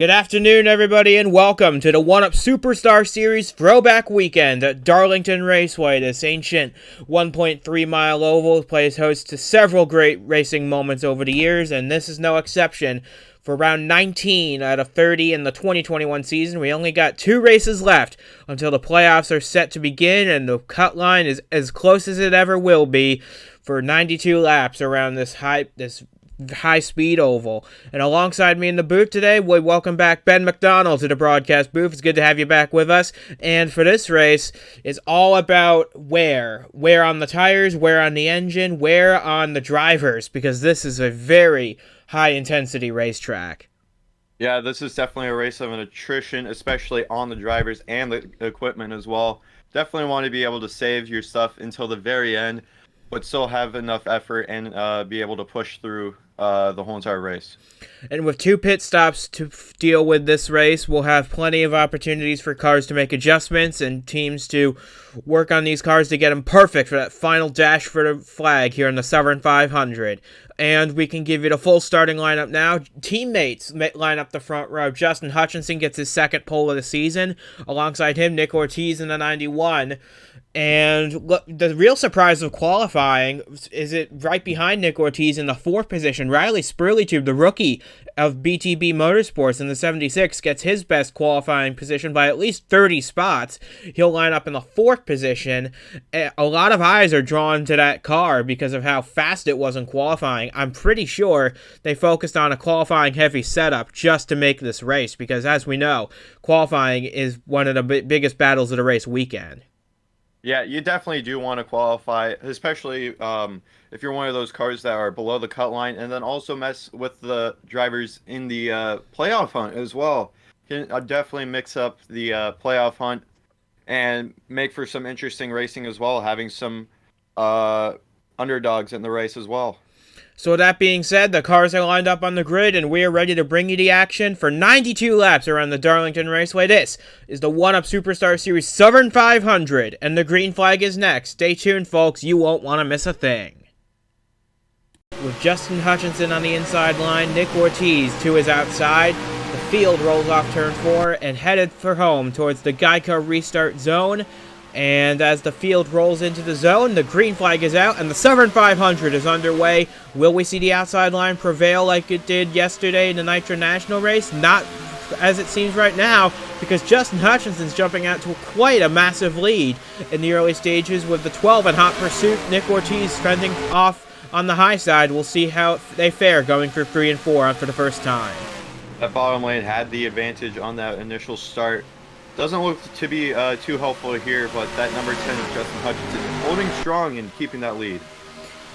Good afternoon, everybody, and welcome to the 1UP Superstar Series Throwback Weekend at Darlington Raceway. This ancient 1.3-mile oval plays host to several great racing moments over the years, and this is no exception. For round 19 out of 30 in the 2021 season, we only got 2 races left until the playoffs are set to begin, and the cut line is as close as it ever will be for 92 laps around this high-speed oval. And alongside me in the booth today, we welcome back Ben McDonald to the broadcast booth. It's good to have you back with us. And for this race, it's all about where on the tires, where on the engine, where on the drivers, because this is a very high-intensity racetrack. Yeah, this is definitely a race of an attrition, especially on the drivers and the equipment as well. Definitely want to be able to save your stuff until the very end, but still have enough effort and be able to push through the whole entire race. And with 2 pit stops to deal with this race, we'll have plenty of opportunities for cars to make adjustments and teams to work on these cars to get them perfect for that final dash for the flag here in the Southern 500. And we can give you the full starting lineup now. Teammates line up the front row. Justin Hutchinson gets his second pole of the season. Alongside him, Nick Ortiz in the 91. And look, the real surprise of qualifying is it right behind Nick Ortiz in the 4th position. Riley Spurleytube, the rookie of BTB Motorsports in the 76, gets his best qualifying position by at least 30 spots. He'll line up in the 4th position. A lot of eyes are drawn to that car because of how fast it was in qualifying. I'm pretty sure they focused on a qualifying heavy setup just to make this race because, as we know, qualifying is one of the biggest battles of the race weekend. Yeah, you definitely do want to qualify, especially if you're one of those cars that are below the cut line, and then also mess with the drivers in the playoff hunt as well. Can definitely mix up the playoff hunt and make for some interesting racing as well, having some underdogs in the race as well. So with that being said, the cars are lined up on the grid, and we are ready to bring you the action for 92 laps around the Darlington Raceway. This is the 1UP Superstar Series Southern 500, and the green flag is next. Stay tuned, folks. You won't want to miss a thing. With Justin Hutchinson on the inside line, Nick Ortiz to his outside, the field rolls off turn 4 and headed for home towards the Geico restart zone. And as the field rolls into the zone, the green flag is out, and the Southern 500 is underway. Will we see the outside line prevail like it did yesterday in the Nitro National race? Not as it seems right now, because Justin Hutchinson's jumping out to quite a massive lead in the early stages with the 12 in hot pursuit. Nick Ortiz fending off on the high side. We'll see how they fare going through 3 and 4 for the first time. That bottom lane had the advantage on that initial start. Doesn't look to be too helpful here, but that number 10 is Justin Hutchinson holding strong and keeping that lead.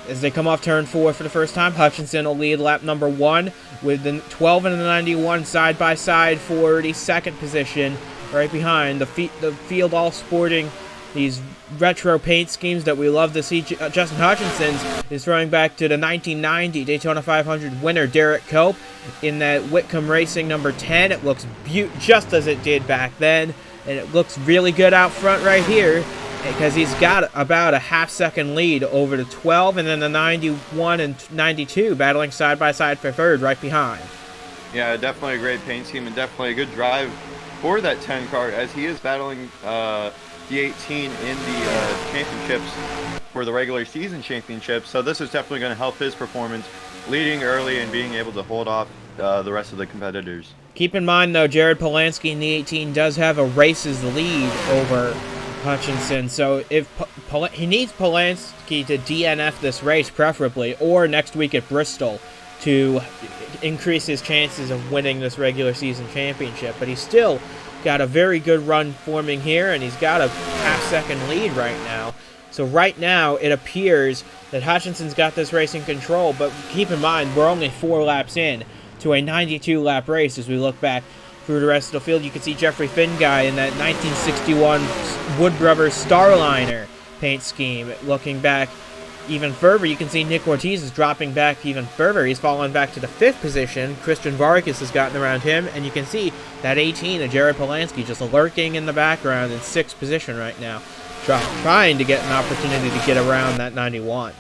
As they come off turn 4 for the first time, Hutchinson will lead lap number 1 with the 12 and the 91 side by side for the 2nd position. Right behind the field, all sporting these retro paint schemes that we love to see. Justin Hutchinson is throwing back to the 1990 Daytona 500 winner Derek Cope in that Whitcomb Racing number 10. It looks just as it did back then, and it looks really good out front right here because he's got about a half-second lead over the 12 and then the 91 and 92 battling side by side for 3rd right behind. Yeah, definitely a great paint scheme and definitely a good drive for that 10 car as he is battling the 18 in the championships for the regular season championship. So this is definitely going to help his performance, leading early and being able to hold off the rest of the competitors. Keep in mind, though, Jared Polansky in the 18 does have a race's lead over Hutchinson. So if he needs Polansky to DNF this race, preferably, or next week at Bristol, to increase his chances of winning this regular season championship. But he's still got a very good run forming here, and he's got a half-second lead right now. So right now, it appears that Hutchinson's got this race in control, but keep in mind, we're only 4 laps in to a 92-lap race as we look back through the rest of the field. You can see Jeffrey Finguy in that 1961 Wood Brothers Starliner paint scheme. Looking back even further, you can see Nick Ortiz is dropping back even further. He's fallen back to the 5th position. Christian Vargas has gotten around him, and you can see that 18 of Jared Polansky just lurking in the background in 6th position right now, trying to get an opportunity to get around that 91.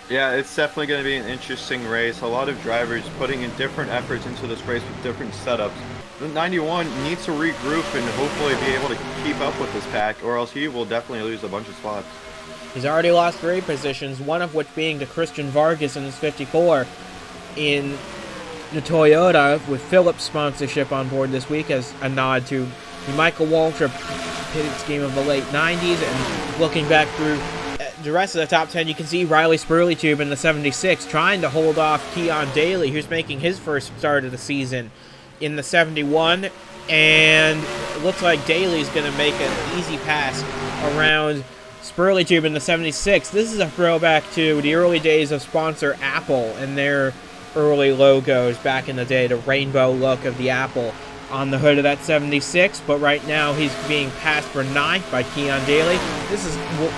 Yeah, it's definitely going to be an interesting race. A lot of drivers putting in different efforts into this race with different setups. The 91 needs to regroup and hopefully be able to keep up with this pack, or else he will definitely lose a bunch of spots. He's already lost 3 positions, one of which being to Christian Vargas in his 54 in the Toyota, with Phillips sponsorship on board this week as a nod to the Michael Waltrip pitted scheme of the late 90s. And looking back through the rest of the top 10, you can see Riley Spurleytube in the 76 trying to hold off Keon Daly, who's making his first start of the season in the 71. And it looks like Daly's going to make an easy pass around Spurleytube in the 76. This is a throwback to the early days of sponsor Apple and their early logos back in the day, the rainbow look of the Apple on the hood of that 76. But right now he's being passed for 9th by Keon Daly.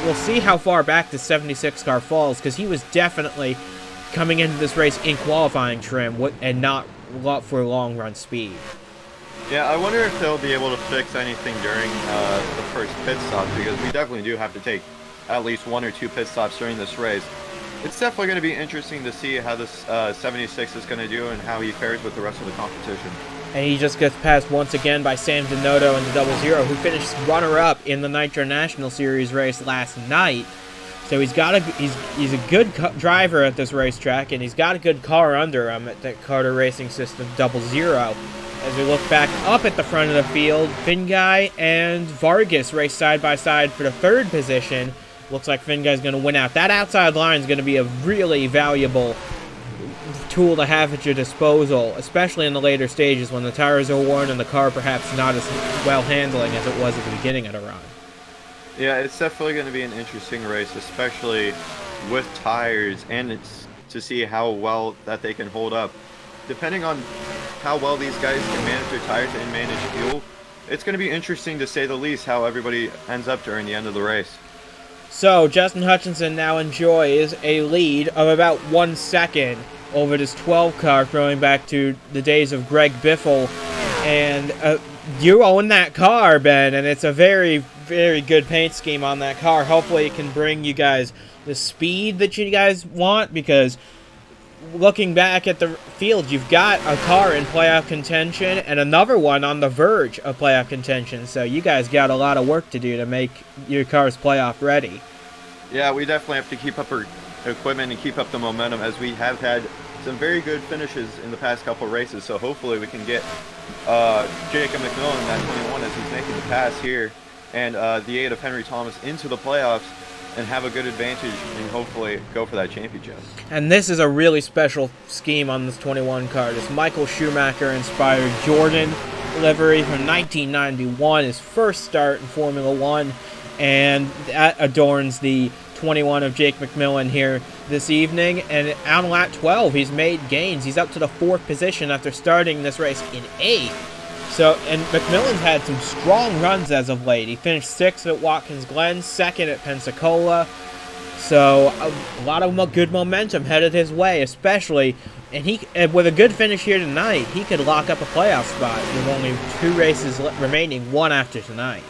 We'll see how far back the 76 car falls, because he was definitely coming into this race in qualifying trim and not for long run speed. Yeah, I wonder if they'll be able to fix anything during the first pit stop, because we definitely do have to take at least 1 or 2 pit stops during this race. It's definitely going to be interesting to see how this 76 is going to do and how he fares with the rest of the competition. And he just gets passed once again by Sam Denoto in the 00, who finished runner-up in the Nitro National Series race last night. So he's a good driver at this racetrack, and he's got a good car under him at that Carter Racing System 00. As we look back up at the front of the field, Finguy and Vargas race side by side for the 3rd position. Looks like Finguy's going to win out. That outside line is going to be a really valuable tool to have at your disposal, especially in the later stages when the tires are worn and the car perhaps not as well handling as it was at the beginning of the run. Yeah, it's definitely going to be an interesting race, especially with tires, and it's to see how well that they can hold up. Depending on how well these guys can manage their tires and manage fuel, it's going to be interesting to say the least how everybody ends up during the end of the race. So Justin Hutchinson now enjoys a lead of about 1 second over this 12 car, throwing back to the days of Greg Biffle. And you own that car, Ben, and it's a very, very good paint scheme on that car. Hopefully it can bring you guys the speed that you guys want, because looking back at the field, you've got a car in playoff contention and another one on the verge of playoff contention. So you guys got a lot of work to do to make your cars playoff ready. Yeah, we definitely have to keep up our equipment and keep up the momentum, as we have had some very good finishes in the past couple races. So hopefully we can get Jacob McMillan, that 21, as he's making the pass here, and the 8 of Henry Thomas into the playoffs, and have a good advantage and hopefully go for that championship. And this is a really special scheme on this 21 car. This Michael Schumacher-inspired Jordan livery from 1991, his first start in Formula One, and that adorns the 21 of Jake McMillan here this evening. And on lap 12, he's made gains. He's up to the 4th position after starting this race in 8th. So, and McMillan's had some strong runs as of late. He finished 6th at Watkins Glen, 2nd at Pensacola. So, a lot of good momentum headed his way, especially, and with a good finish here tonight, he could lock up a playoff spot with only 2 races remaining, 1 after tonight.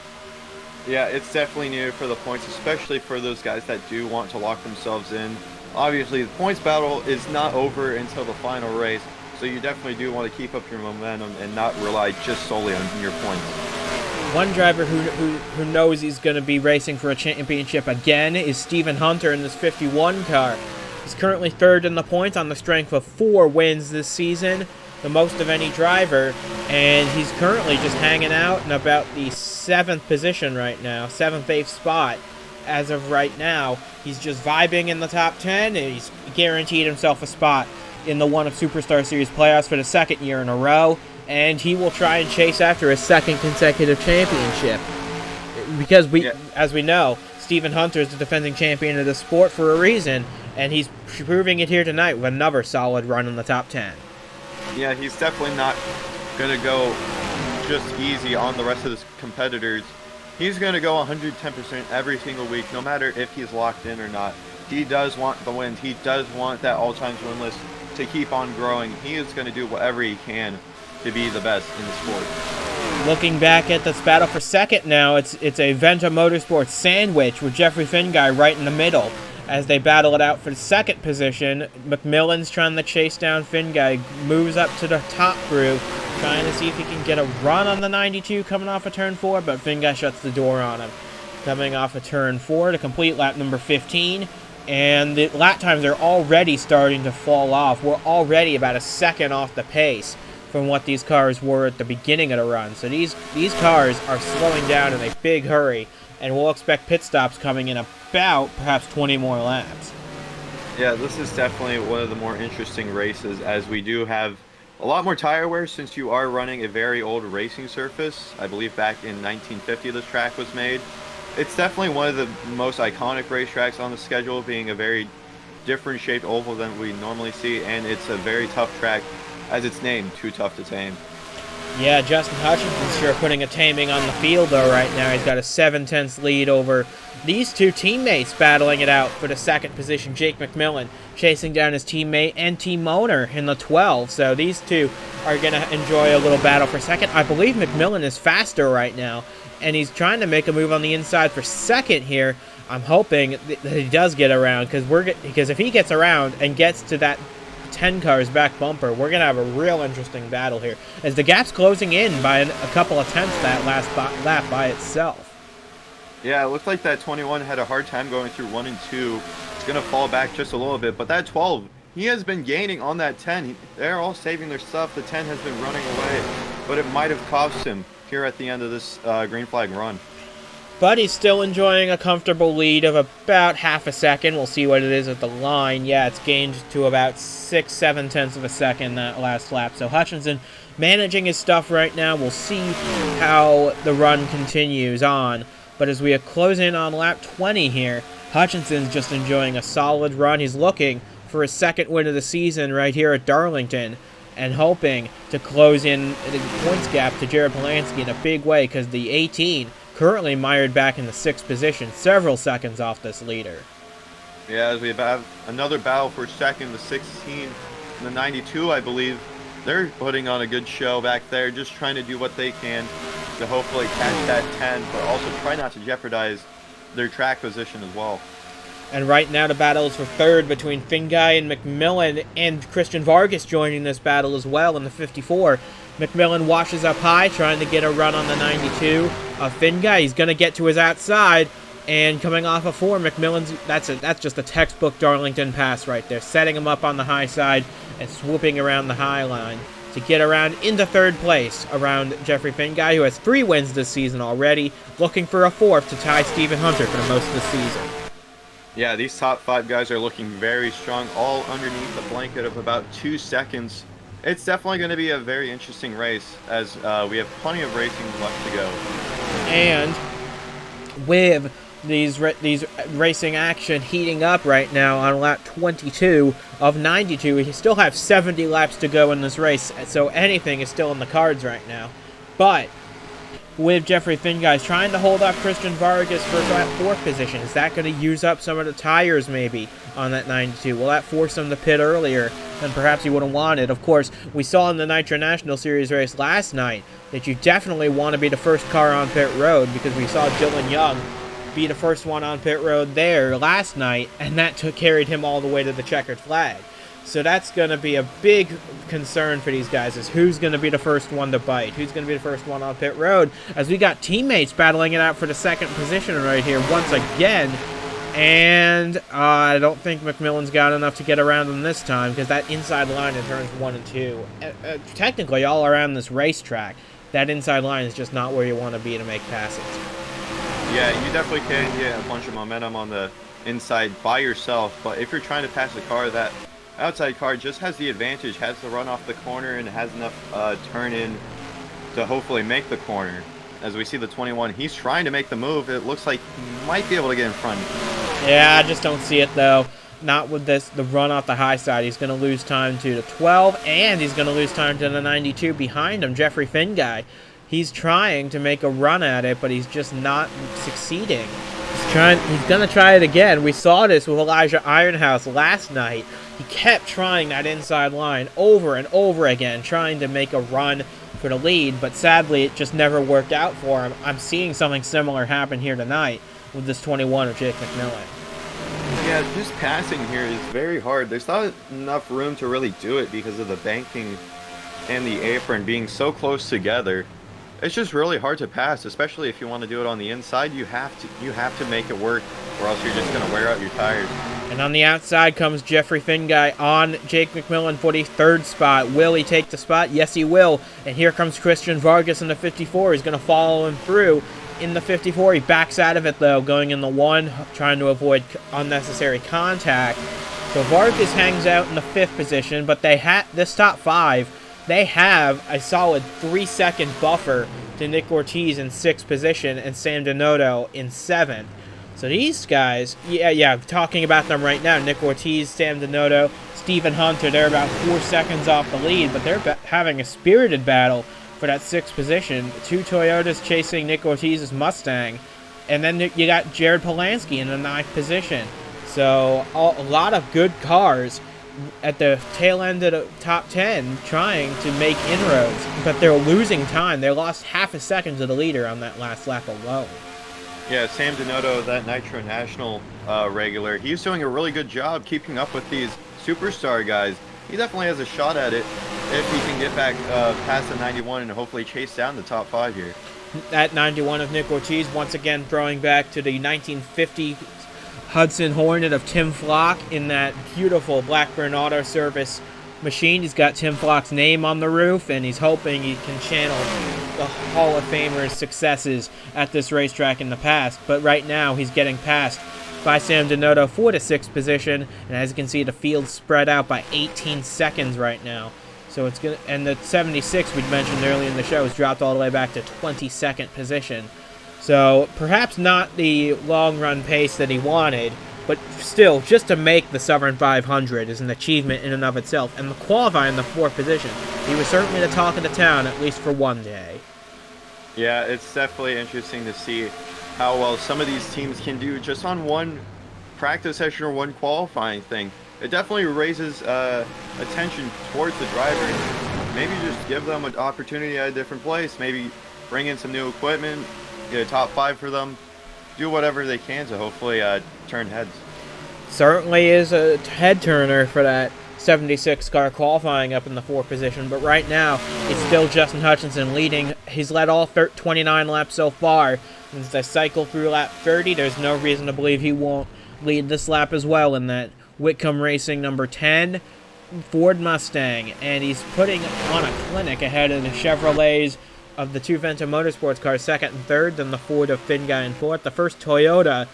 Yeah, it's definitely needed for the points, especially for those guys that do want to lock themselves in. Obviously, the points battle is not over until the final race, so you definitely do want to keep up your momentum and not rely just solely on your points. One driver who knows he's going to be racing for a championship again is Stephen Hunter in this 51 car. He's currently 3rd in the points on the strength of 4 wins this season, the most of any driver, and he's currently just hanging out in about the 7th position right now, 7th, 8th spot as of right now. He's just vibing in the top 10, and he's guaranteed himself a spot in the One of Superstar Series playoffs for the 2nd year in a row, and he will try and chase after his 2nd consecutive championship. Because as we know, Stephen Hunter is the defending champion of the sport for a reason, and he's proving it here tonight with another solid run in the top 10. Yeah, he's definitely not going to go just easy on the rest of his competitors. He's going to go 110% every single week, no matter if he's locked in or not. He does want the wins. He does want that all-time win list to keep on growing. He is going to do whatever he can to be the best in the sport. Looking back at this battle for 2nd now, it's a Venta Motorsports sandwich with Jeffrey Finguy right in the middle. as they battle it out for the second position. McMillan's trying to chase down Finguy, moves up to the top group, trying to see if he can get a run on the 92 coming off of turn 4, but Finguy shuts the door on him. Coming off of turn 4 to complete lap number 15, and the lap times are already starting to fall off. We're already about a second off the pace from what these cars were at the beginning of the run. So these cars are slowing down in a big hurry, and we'll expect pit stops coming in about perhaps 20 more laps. Yeah, this is definitely one of the more interesting races, as we do have a lot more tire wear since you are running a very old racing surface. I believe back in 1950 this track was made. It's definitely one of the most iconic racetracks on the schedule, being a very different shaped oval than we normally see, and it's a very tough track, as its name, Too Tough to Tame. Yeah, Justin Hutchinson's sure putting a taming on the field, though, right now. He's got a 7/10 lead over these two teammates battling it out for the second position. Jake McMillan chasing down his teammate and team owner in the 12. So these two are going to enjoy a little battle for second. I believe McMillan is faster right now, and he's trying to make a move on the inside for second here. I'm hoping that he does get around, because if he gets around and gets to that 10 cars back bumper, we're going to have a real interesting battle here, as the gap's closing in by a couple of tenths that last lap by itself. Yeah, it looked like that 21 had a hard time going through 1 and 2. It's going to fall back just a little bit, but that 12, he has been gaining on that 10. They're all saving their stuff. The 10 has been running away, but it might have cost him here at the end of this green flag run. But he's still enjoying a comfortable lead of about half a second. We'll see what it is at the line. Yeah, it's gained to about 6-7 tenths of a second that last lap. So Hutchinson managing his stuff right now. We'll see how the run continues on. But as we close in on lap 20 here, Hutchinson's just enjoying a solid run. He's looking for his second win of the season right here at Darlington, and hoping to close in the points gap to Jared Polansky in a big way, because the 18 currently mired back in the 6th position, several seconds off this leader. Yeah, as we have another battle for second, the 16 and the 92, I believe. They're putting on a good show back there, just trying to do what they can to hopefully catch that 10, but also try not to jeopardize their track position as well. And right now the battle is for third between Finguy and McMillan, and Christian Vargas joining this battle as well in the 54. McMillan washes up high, trying to get a run on the 92 of Finguy. He's going to get to his outside, and coming off a 4, McMillan's, that's just a textbook Darlington pass right there, setting him up on the high side and swooping around the high line to get around into third place around Jeffrey Finguy, who has 3 wins this season already, looking for a 4th to tie Stephen Hunter for the most of the season. Yeah, these top 5 guys are looking very strong, all underneath a blanket of about 2 seconds. It's definitely going to be a very interesting race, as we have plenty of racing left to go. And with these racing action heating up right now on lap 22 of 92, we still have 70 laps to go in this race, so anything is still in the cards right now. But with Jeffrey Finguy trying to hold off Christian Vargas for that 4th position, is that going to use up some of the tires maybe on that 92? Will that force him to pit earlier than perhaps he would have wanted? Of course, we saw in the Nitro National Series race last night that you definitely want to be the first car on pit road, because we saw Dylan Young be the first one on pit road there last night, and that carried him all the way to the checkered flag. So that's going to be a big concern for these guys, is who's going to be the first one to bite, who's going to be the first one on pit road, as we got teammates battling it out for the 2nd position right here once again. And I don't think McMillan's got enough to get around him this time, because that inside line in turns 1 and 2, technically all around this racetrack, that inside line is just not where you want to be to make passes. Yeah, you definitely can get a bunch of momentum on the inside by yourself, but if you're trying to pass a car, that outside car just has the advantage, has to run off the corner, and has enough turn in to hopefully make the corner. As we see the 21, he's trying to make the move. It looks like he might be able to get in front. Yeah, I just don't see it, though. Not with the run off the high side. He's going to lose time to the 12, and he's going to lose time to the 92 behind him, Jeffrey Finguy. He's trying to make a run at it, but he's just not succeeding. He's going to try it again. We saw this with Elijah Ironhouse last night. He kept trying that inside line over and over again, trying to make a run for the lead, but sadly it just never worked out for him. I'm seeing something similar happen here tonight with this 21 of Jake McMillan. Yeah, just passing here is very hard. There's not enough room to really do it because of the banking and the apron being so close together. It's just really hard to pass, especially if you want to do it on the inside. You have to make it work, or else you're just gonna wear out your tires. And on the outside comes Jeffrey Finguy on Jake McMillan for the third spot. Will he take the spot? Yes, he will. And here comes Christian Vargas in the 54. He's going to follow him through in the 54. He backs out of it, though, going in the 1, trying to avoid unnecessary contact. So Vargas hangs out in the 5th position, but this top 5, they have a solid 3-second buffer to Nick Ortiz in 6th position and Sam Donotto in 7th. So these guys, talking about them right now, Nick Ortiz, Sam Donotto, Stephen Hunter, they're about 4 seconds off the lead, but they're having a spirited battle for that 6th position. 2 Toyotas chasing Nick Ortiz's Mustang, and then you got Jared Polansky in the 9th position. So a lot of good cars at the tail end of the top 10 trying to make inroads, but they're losing time. They lost half a second to the leader on that last lap alone. Yeah, Sam Donotto, that Nitro National regular, he's doing a really good job keeping up with these superstar guys. He definitely has a shot at it if he can get back past the 91 and hopefully chase down the top 5 here. That 91 of Nick Ortiz, once again throwing back to the 1950 Hudson Hornet of Tim Flock in that beautiful Blackburn Auto Service machine. He's got Tim Flock's name on the roof, and he's hoping he can channel the Hall of Famer's successes at this racetrack in the past. But right now, he's getting passed by Sam Donotto for the 6th position, and as you can see, the field's spread out by 18 seconds right now. So it's gonna, and the 76 we mentioned earlier in the show has dropped all the way back to 22nd position. So perhaps not the long run pace that he wanted, but still, just to make the Southern 500 is an achievement in and of itself. And the qualifying in the 4th position, he was certainly the talk of the town, at least for one day. Yeah, it's definitely interesting to see how well some of these teams can do just on one practice session or one qualifying thing. It definitely raises attention towards the drivers. Maybe just give them an opportunity at a different place. Maybe bring in some new equipment, get a top 5 for them. Do whatever they can to hopefully turn heads. Certainly is a head turner for that 76 car qualifying up in the 4th position, but right now it's still Justin Hutchinson leading. He's led all 29 laps so far. And as I cycle through lap 30, there's no reason to believe he won't lead this lap as well in that Whitcomb Racing number 10 Ford Mustang, and he's putting on a clinic ahead of the Chevrolets of the 2 Vento Motorsports cars, 2nd and 3rd, then the Ford of Finguy in 4th. The first Toyota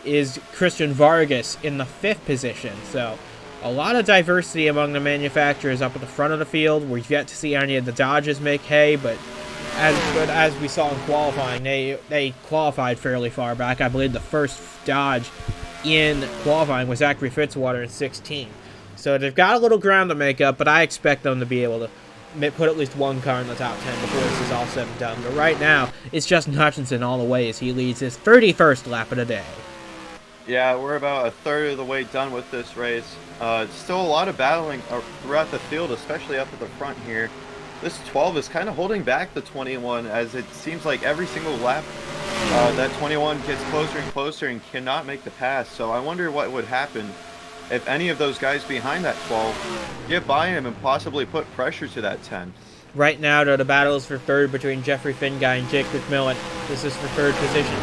is Christian Vargas in the 5th position. So a lot of diversity among the manufacturers up at the front of the field. We've yet to see any of the Dodges make hay, but as we saw in qualifying, they qualified fairly far back. I believe the first Dodge in qualifying was Zachary Fitzwater in 16. So they've got a little ground to make up, but I expect them to be able to put at least one car in the top 10 before this is all said and done. But right now, it's Justin Hutchinson all the way as he leads his 31st lap of the day. Yeah, we're about a third of the way done with this race. Still a lot of battling throughout the field, especially up at the front here. This 12 is kind of holding back the 21, as it seems like every single lap that 21 gets closer and closer and cannot make the pass. So I wonder what would happen if any of those guys behind that 12 get by him and possibly put pressure to that 10. Right now, though, the battle is for 3rd between Jeffrey Finguy and Jake McMillan. This is for 3rd position.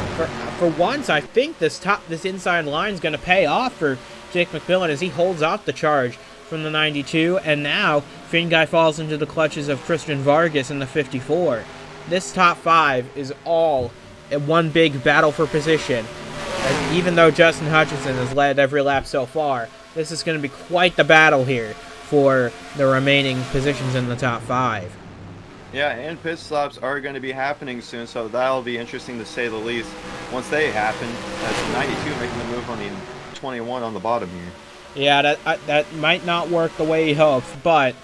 For once, I think this inside line is going to pay off for Jake McMillan as he holds off the charge from the 92, and now Finguy falls into the clutches of Christian Vargas in the 54. This top 5 is all one big battle for position. And even though Justin Hutchinson has led every lap so far, this is going to be quite the battle here for the remaining positions in the top 5. Yeah, and pit stops are going to be happening soon, so that'll be interesting to say the least. Once they happen, that's the 92 making the move on the 21 on the bottom here. Yeah, that might not work the way he hopes, but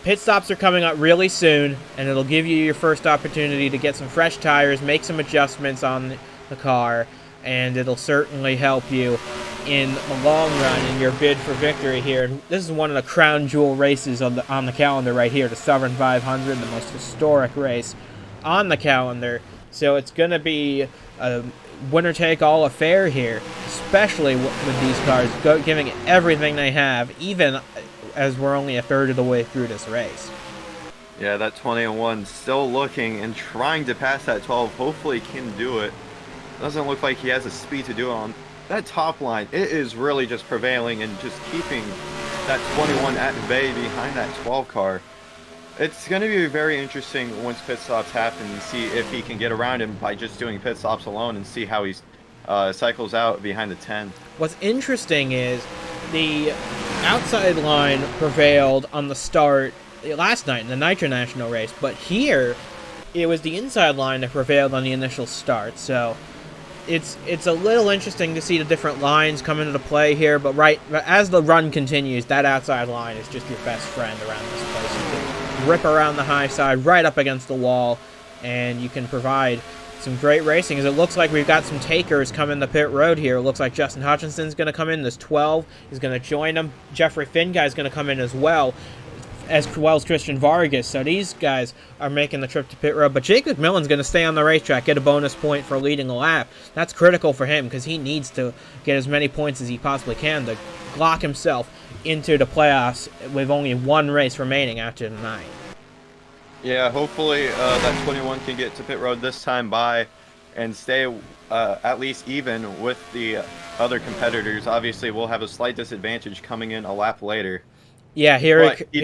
pit stops are coming up really soon, and it'll give you your first opportunity to get some fresh tires, make some adjustments on the car, and it'll certainly help you in the long run in your bid for victory here. And this is one of the crown jewel races on the calendar right here, the Southern 500, the most historic race on the calendar. So it's going to be winner-take-all affair here, especially with these cars giving it everything they have, even as we're only a third of the way through this race. Yeah, that 20-1 still looking and trying to pass that 12. Hopefully he can do it. Doesn't look like he has the speed to do it on that top line. It is really just prevailing and just keeping that 21 at bay behind that 12 car. It's going to be very interesting once pit stops happen and see if he can get around him by just doing pit stops alone and see how he cycles out behind the 10. What's interesting is the outside line prevailed on the start last night in the Nitro National race, but here it was the inside line that prevailed on the initial start. So it's a little interesting to see the different lines come into play here, but as the run continues, that outside line is just your best friend around this place. You can rip around the high side right up against the wall, and you can provide some great racing. As it looks like we've got some takers coming the pit road here. It looks like Justin Hutchinson's going to come in. This 12 is going to join him. Jeffrey Finguy is going to come in as well as Christian Vargas. So these guys are making the trip to pit road. But Jake McMillan's going to stay on the racetrack, get a bonus point for leading a lap. That's critical for him because he needs to get as many points as he possibly can to lock himself into the playoffs with only one race remaining after tonight. Yeah, hopefully that 21 can get to pit road this time by and stay at least even with the other competitors. Obviously, we'll have a slight disadvantage coming in a lap later. Yeah, he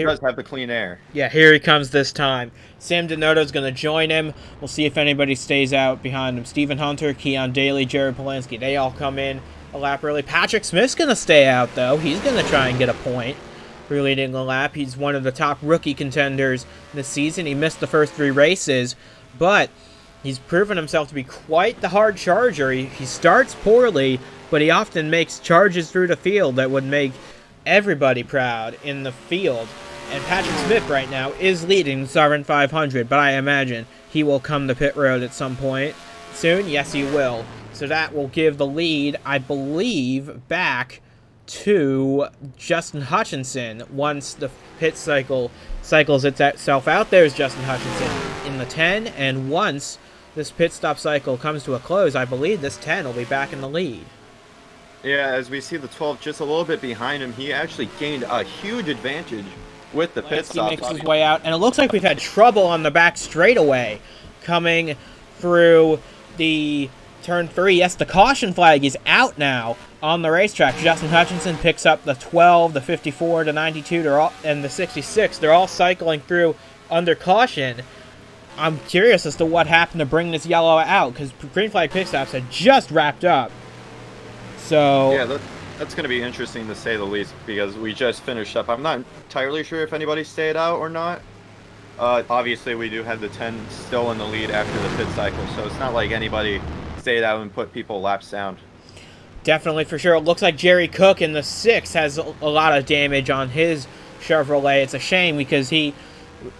does have the clean air. Yeah, here he comes this time. Sam Donato's going to join him. We'll see if anybody stays out behind him. Stephen Hunter, Keon Daly, Jared Polansky, they all come in a lap early. Patrick Smith's going to stay out, though. He's going to try and get a point for leading a lap. He's one of the top rookie contenders this season. He missed the first 3 races, but he's proven himself to be quite the hard charger. He starts poorly, but he often makes charges through the field that would make everybody proud in the field. And Patrick Smith right now is leading the Sovereign 500, but I imagine he will come to pit road at some point soon. Yes, he will. So that will give the lead, I believe, back to Justin Hutchinson once the pit cycle cycles itself out. There's Justin Hutchinson in the 10, and once this pit stop cycle comes to a close, I believe this 10 will be back in the lead. Yeah, as we see the 12 just a little bit behind him, he actually gained a huge advantage with the pit stop. He makes his way out, and it looks like we've had trouble on the back straightaway coming through the turn 3. Yes, the caution flag is out now on the racetrack. Justin Hutchinson picks up the 12, the 54, the 92, and the 66. They're all cycling through under caution. I'm curious as to what happened to bring this yellow out, because green flag pit stops had just wrapped up. So yeah, that's going to be interesting to say the least, because we just finished up. I'm not entirely sure if anybody stayed out or not. Obviously, we do have the 10 still in the lead after the pit cycle, so it's not like anybody stayed out and put people laps down. Definitely, for sure. It looks like Jerry Cook in the 6 has a lot of damage on his Chevrolet. It's a shame because he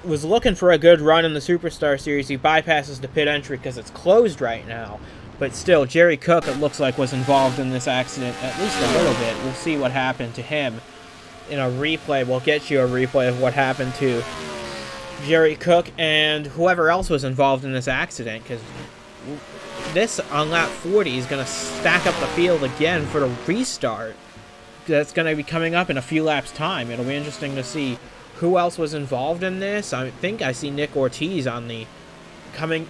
was looking for a good run in the Superstar Series. He bypasses the pit entry because it's closed right now. But still, Jerry Cook, it looks like, was involved in this accident at least a little bit. We'll see what happened to him in a replay. We'll get you a replay of what happened to Jerry Cook and whoever else was involved in this accident, because this on lap 40 is going to stack up the field again for the restart. That's going to be coming up in a few laps' time. It'll be interesting to see who else was involved in this. I think I see Nick Ortiz on the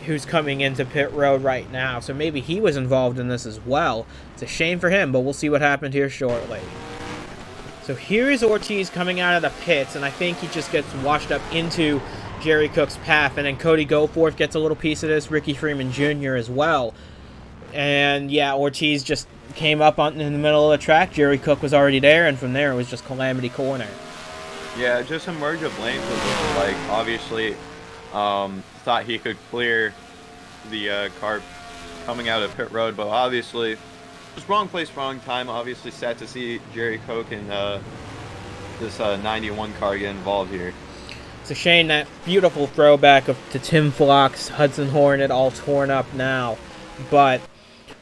who's coming into pit road right now, so maybe he was involved in this as well. It's a shame for him, but we'll see what happened here shortly. So here is Ortiz coming out of the pits, and I think he just gets washed up into Jerry Cook's path, and then Cody Goforth gets a little piece of this, Ricky Freeman Jr. as well. And yeah, Ortiz just came up in the middle of the track. Jerry Cook was already there, and from there it was just Calamity Corner. Yeah, just a merge of lanes, it looked like. Obviously, thought he could clear the car coming out of pit road, but obviously just wrong place, wrong time. Obviously sad to see Jerry Cook and this 91 car get involved here. It's a shame that beautiful throwback to Tim Flock's Hudson Hornet all torn up now, but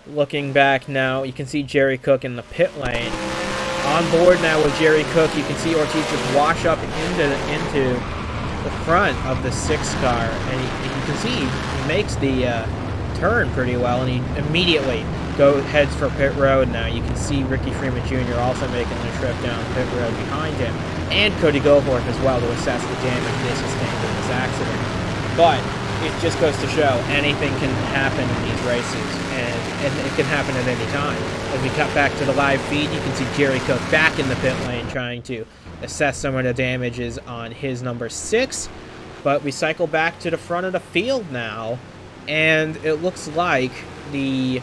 looking back now, you can see Jerry Cook in the pit lane. On board now with Jerry Cook, you can see Ortiz just wash up into the front of the 6 car, and you can see he makes the turn pretty well, and he immediately heads for pit road now. You can see Ricky Freeman Jr. also making the trip down pit road behind him, and Cody Goforth as well to assess the damage they sustained in this accident. But it just goes to show anything can happen in these races, and it can happen at any time. As we cut back to the live feed, you can see Jerry Cook back in the pit lane trying to assess some of the damages on his number 6. But we cycle back to the front of the field now, and it looks like the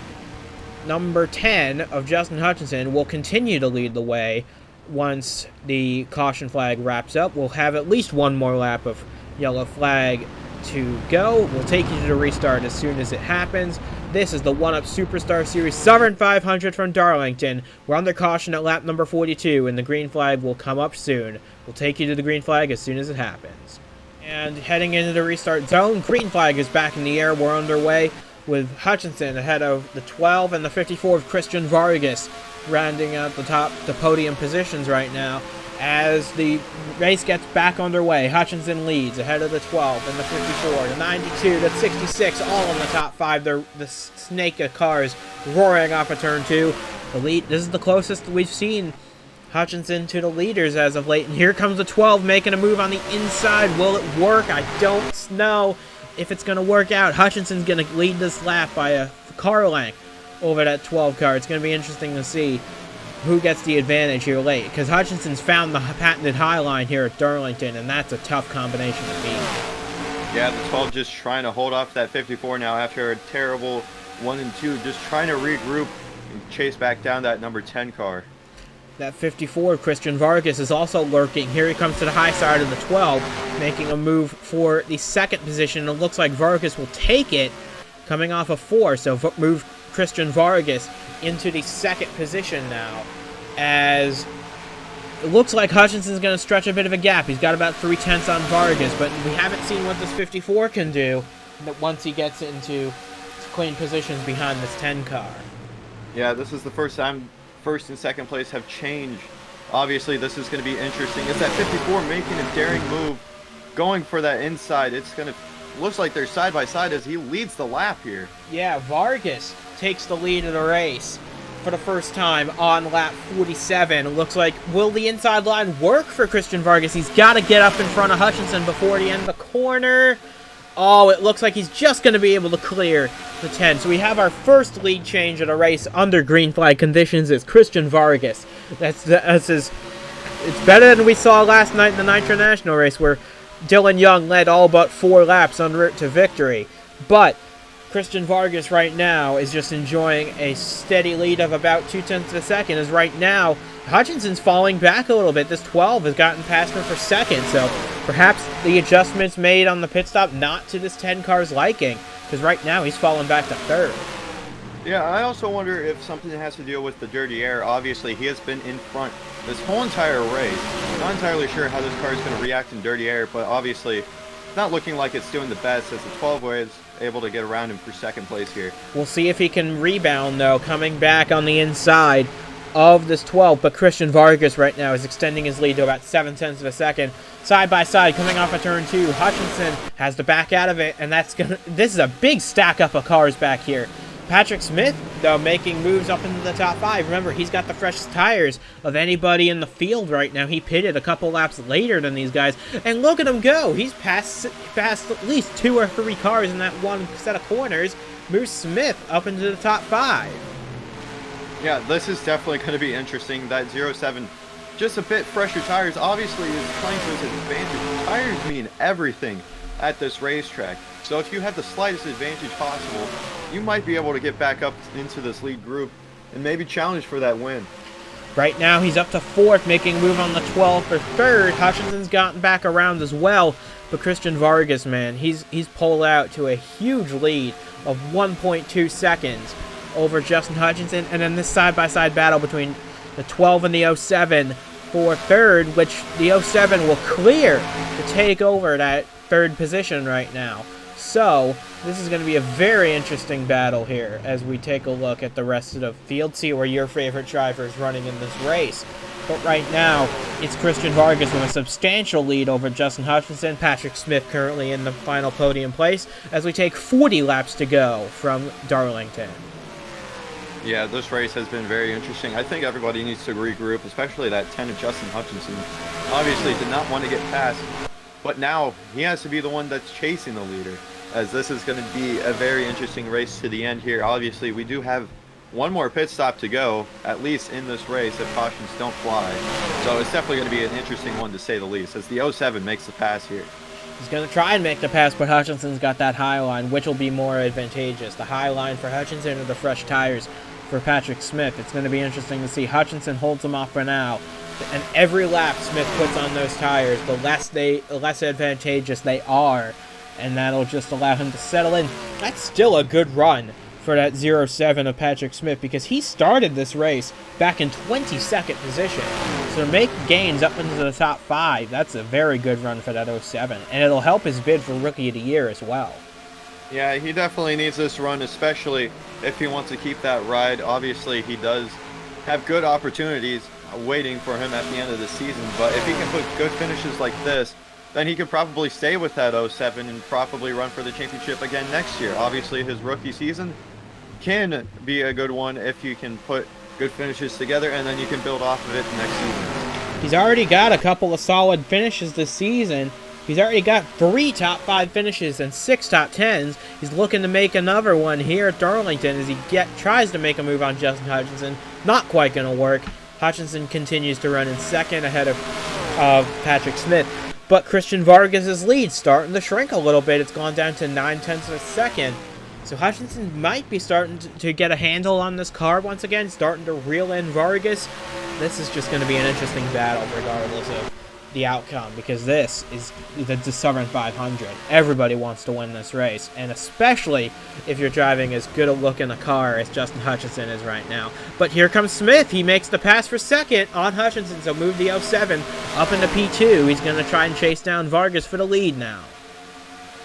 number 10 of Justin Hutchinson will continue to lead the way once the caution flag wraps up. We'll have at least one more lap of yellow flag to go. We'll take you to the restart as soon as it happens. This is the 1UP Superstar Series Southern 500 from Darlington. We're under caution at lap number 42, and the green flag will come up soon. We'll take you to the green flag as soon as it happens. And heading into the restart zone, green flag is back in the air. We're underway with Hutchinson ahead of the 12 and the 54 of Christian Vargas, rounding out the podium positions right now. As the race gets back underway, Hutchinson leads ahead of the 12 and the 54, the 92, the 66, all in the top 5. The snake of cars roaring off of turn 2. The lead. This is the closest we've seen Hutchinson to the leaders as of late. And here comes the 12 making a move on the inside. Will it work? I don't know if it's going to work out. Hutchinson's going to lead this lap by a car length over that 12 car. It's going to be interesting to see who gets the advantage here late, because Hutchinson's found the patented high line here at Darlington, and that's a tough combination to beat. Yeah, the 12 just trying to hold off that 54 now after a terrible 1 and 2, just trying to regroup and chase back down that number 10 car. That 54, Christian Vargas, is also lurking. Here he comes to the high side of the 12, making a move for the second position. It looks like Vargas will take it, coming off of 4, so move Christian Vargas into the second position now, as it looks like Hutchinson's going to stretch a bit of a gap. He's got about 3/10 on Vargas, but we haven't seen what this 54 can do once he gets into clean positions behind this 10 car. Yeah, this is the first time first and second place have changed. Obviously, this is going to be interesting. It's that 54 making a daring move, going for that inside. It's going to looks like they're side by side as he leads the lap here. Yeah, Vargas takes the lead of the race for the first time on lap 47. It looks like, will the inside line work for Christian Vargas? He's got to get up in front of Hutchinson before the end of the corner. Oh, it looks like he's just going to be able to clear the 10. So we have our first lead change of the race under green flag conditions. It's Christian Vargas. It's better than we saw last night in the Nitro National race, where Dylan Young led all but 4 laps en route to victory. But Christian Vargas right now is just enjoying a steady lead of about 0.2 of a second, as right now Hutchinson's falling back a little bit. This 12 has gotten past him for second, so perhaps the adjustments made on the pit stop not to this 10 car's liking, because right now he's fallen back to third. Yeah, I also wonder if something has to deal with the dirty air. Obviously, he has been in front this whole entire race. I'm not entirely sure how this car is going to react in dirty air, but obviously it's not looking like it's doing the best, as the 12 was able to get around him for second place here. We'll see if he can rebound, though, coming back on the inside of this 12. But Christian Vargas right now is extending his lead to about 0.7 of a second. Side by side, coming off of turn 2. Hutchinson has to back out of it, and this is a big stack up of cars back here. Patrick Smith, though, making moves up into the top 5. Remember, he's got the freshest tires of anybody in the field right now. He pitted a couple laps later than these guys. And look at him go. He's passed at least 2 or 3 cars in that one set of corners. Moves Smith up into the top 5. Yeah, this is definitely going to be interesting. That 07, just a bit fresher tires, obviously is playing to his advantage. Tires mean everything at this racetrack. So if you have the slightest advantage possible, you might be able to get back up into this lead group and maybe challenge for that win. Right now he's up to 4th, making a move on the 12 for 3rd. Hutchinson's gotten back around as well, but Christian Vargas, man, he's pulled out to a huge lead of 1.2 seconds over Justin Hutchinson. And then this side-by-side battle between the 12 and the 07 for 3rd, which the 07 will clear to take over that 3rd position right now. So this is going to be a very interesting battle here as we take a look at the rest of the field, see where your favorite driver is running in this race. But right now, it's Christian Vargas with a substantial lead over Justin Hutchinson. Patrick Smith currently in the final podium place as we take 40 laps to go from Darlington. Yeah, this race has been very interesting. I think everybody needs to regroup, especially that 10 of Justin Hutchinson. Obviously did not want to get past, but now he has to be the one that's chasing the leader, as this is going to be a very interesting race to the end here. Obviously, we do have one more pit stop to go, at least in this race, if cautions don't fly. So it's definitely going to be an interesting one to say the least, as the 07 makes the pass here. He's going to try and make the pass, but Hutchinson's got that high line, which will be more advantageous. The high line for Hutchinson or the fresh tires for Patrick Smith. It's going to be interesting to see. Hutchinson holds them off for now, and every lap Smith puts on those tires, the less advantageous they are, and that'll just allow him to settle in. That's still a good run for that 07 of Patrick Smith, because he started this race back in 22nd position. So to make gains up into the top 5, that's a very good run for that 07, and it'll help his bid for Rookie of the Year as well. Yeah, he definitely needs this run, especially if he wants to keep that ride. Obviously, he does have good opportunities waiting for him at the end of the season, but if he can put good finishes like this, then he could probably stay with that 07 and probably run for the championship again next year. Obviously, his rookie season can be a good one if you can put good finishes together, and then you can build off of it next season. He's already got a couple of solid finishes this season. He's already got 3 top 5 finishes and 6 top 10s. He's looking to make another one here at Darlington as he tries to make a move on Justin Hutchinson. Not quite going to work. Hutchinson continues to run in second ahead of Patrick Smith. But Christian Vargas' lead starting to shrink a little bit. It's gone down to 9/10 of a second. So Hutchinson might be starting to get a handle on this car once again, starting to reel in Vargas. This is just going to be an interesting battle regardless of the outcome, because this is the Southern 500. Everybody wants to win this race, and especially if you're driving as good a look in a car as Justin Hutchinson is right now. But here comes Smith. He makes the pass for second on Hutchinson, so move the 07 up into P2. He's going to try and chase down Vargas for the lead now.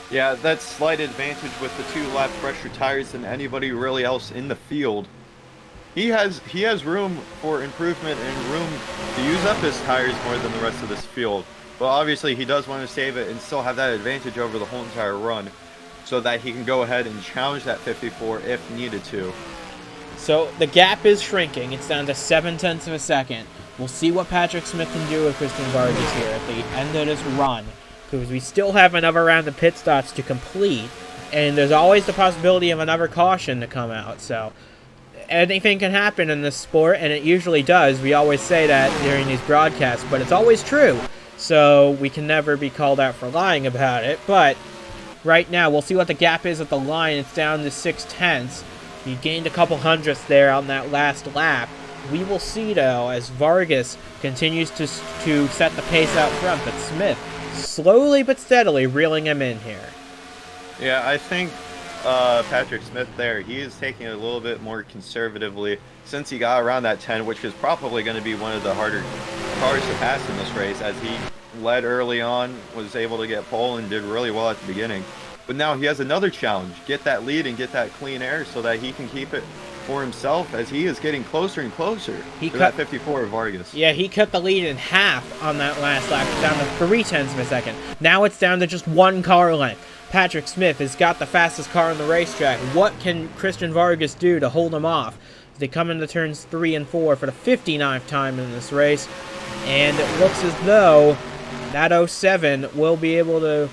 Yeah, that's slight advantage with the 2 lap fresher tires than anybody really else in the field. He has room for improvement and room to use up his tires more than the rest of this field. But obviously he does want to save it and still have that advantage over the whole entire run, so that he can go ahead and challenge that 54 if needed to. So the gap is shrinking. It's down to 7/10 of a second. We'll see what Patrick Smith can do with Christian Vargas here at the end of this run, because we still have another round of pit stops to complete, and there's always the possibility of another caution to come out. So anything can happen in this sport, and it usually does. We always say that during these broadcasts, but it's always true. So we can never be called out for lying about it. But right now, we'll see what the gap is at the line. It's down to 6/10. He gained a couple hundredths there on that last lap. We will see, though, as Vargas continues to set the pace out front, but Smith slowly but steadily reeling him in here. Yeah, I think Patrick Smith there, he is taking it a little bit more conservatively since he got around that 10, which is probably going to be one of the harder cars to pass in this race, as he led early on, was able to get pole and did really well at the beginning. But now he has another challenge, get that lead and get that clean air so that he can keep it for himself, as he is getting closer and closer to that 54 of Vargas. Yeah, he cut the lead in half on that last lap, down to 3/10 of a second. Now it's down to just 1 car length. Patrick Smith has got the fastest car on the racetrack. What can Christian Vargas do to hold him off? They come into turns 3 and 4 for the 59th time in this race, and it looks as though that 07 will be able to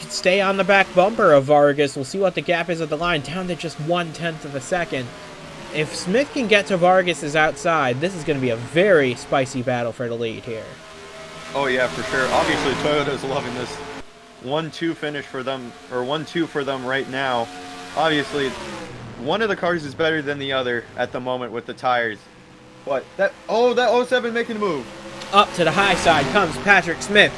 stay on the back bumper of Vargas. We'll see what the gap is at the line, down to just 1/10 of a second. If Smith can get to Vargas's outside, this is going to be a very spicy battle for the lead here. Oh yeah, for sure. Obviously Toyota's loving this 1-2 finish for them, or 1-2 for them right now. Obviously one of the cars is better than the other at the moment with the tires, but that 07 making a move. Up to the high side comes Patrick Smith.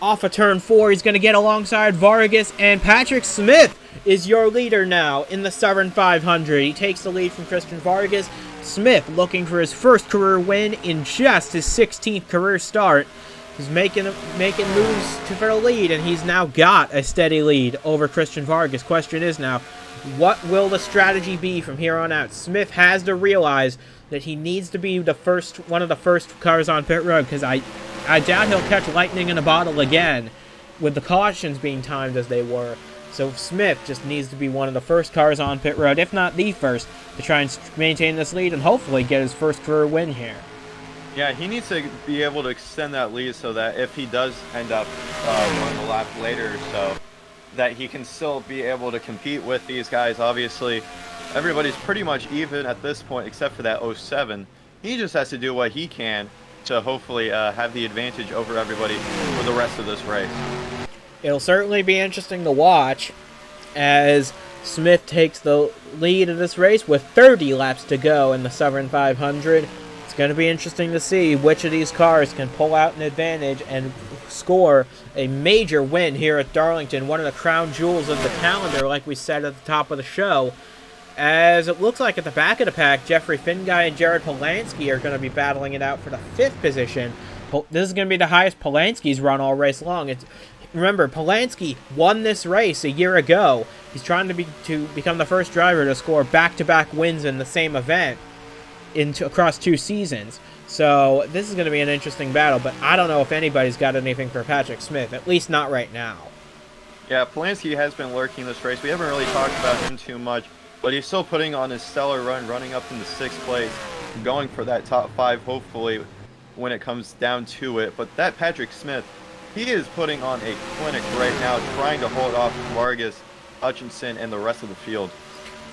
Off of turn 4, he's going to get alongside Vargas, and Patrick Smith is your leader now in the Southern 500. He takes the lead from Christian Vargas. Smith looking for his first career win in just his 16th career start. He's making moves for the lead, and he's now got a steady lead over Christian Vargas. Question is now, what will the strategy be from here on out? Smith has to realize that he needs to be one of the first cars on pit road, because I doubt he'll catch lightning in a bottle again with the cautions being timed as they were. So Smith just needs to be one of the first cars on pit road, if not the first, to try and maintain this lead and hopefully get his first career win here. Yeah, he needs to be able to extend that lead so that if he does end up running a lap later, so that he can still be able to compete with these guys. Obviously, everybody's pretty much even at this point except for that 07. He just has to do what he can to hopefully have the advantage over everybody for the rest of this race. It'll certainly be interesting to watch as Smith takes the lead of this race with 30 laps to go in the Southern 500. It's going to be interesting to see which of these cars can pull out an advantage and score a major win here at Darlington, one of the crown jewels of the calendar, like we said at the top of the show. As it looks like at the back of the pack, Jeffrey Finguy and Jared Polansky are going to be battling it out for the 5th position. This is going to be the highest Polansky's run all race long. Remember, Polansky won this race a year ago. He's trying to become the first driver to score back-to-back wins in the same event across 2 seasons. So this is going to be an interesting battle, but I don't know if anybody's got anything for Patrick Smith, at least not right now. Yeah, Polansky has been lurking this race. We haven't really talked about him too much, but he's still putting on his stellar run, running up into 6th place, going for that top 5, hopefully, when it comes down to it. But that Patrick Smith, he is putting on a clinic right now, trying to hold off Vargas, Hutchinson, and the rest of the field.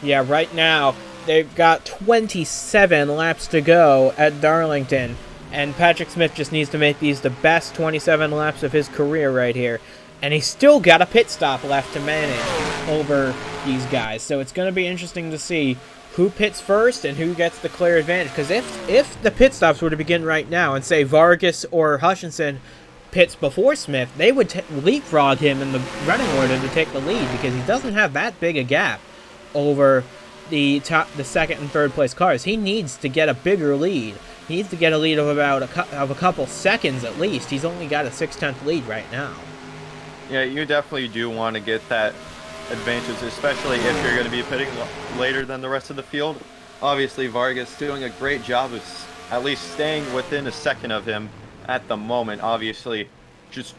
Yeah, right now, they've got 27 laps to go at Darlington, and Patrick Smith just needs to make these the best 27 laps of his career right here. And he's still got a pit stop left to manage over these guys. So it's going to be interesting to see who pits first and who gets the clear advantage. Because if the pit stops were to begin right now, and say Vargas or Hutchinson pits before Smith, they would leapfrog him in the running order to take the lead, because he doesn't have that big a gap over the 2nd and 3rd place cars. He needs to get a bigger lead. He needs to get a lead of about a couple seconds at least. He's only got a 6/10 lead right now. Yeah, you definitely do want to get that advantage, especially if you're going to be pitting later than the rest of the field. Obviously, Vargas doing a great job of at least staying within a second of him at the moment. Obviously, just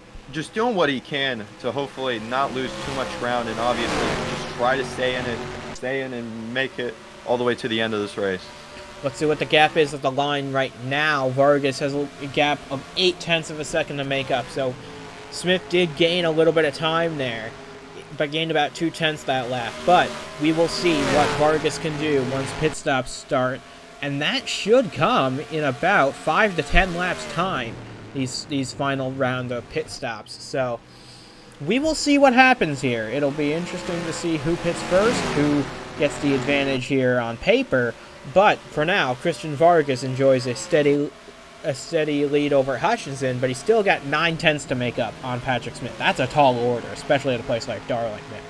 doing what he can to hopefully not lose too much ground, and obviously just try to stay in and make it all the way to the end of this race. Let's see what the gap is at the line right now. Vargas has a gap of 0.8 of a second to make up, so Smith did gain a little bit of time there, but gained about 0.2 that lap. But we will see what Vargas can do once pit stops start, and that should come in about 5 to 10 laps time, these final round of pit stops. So we will see what happens here. It'll be interesting to see who pits first, who gets the advantage here on paper. But for now, Christian Vargas enjoys a steady lead over Hutchinson, but he's still got 0.9 to make up on Patrick Smith. That's a tall order, especially at a place like Darlington.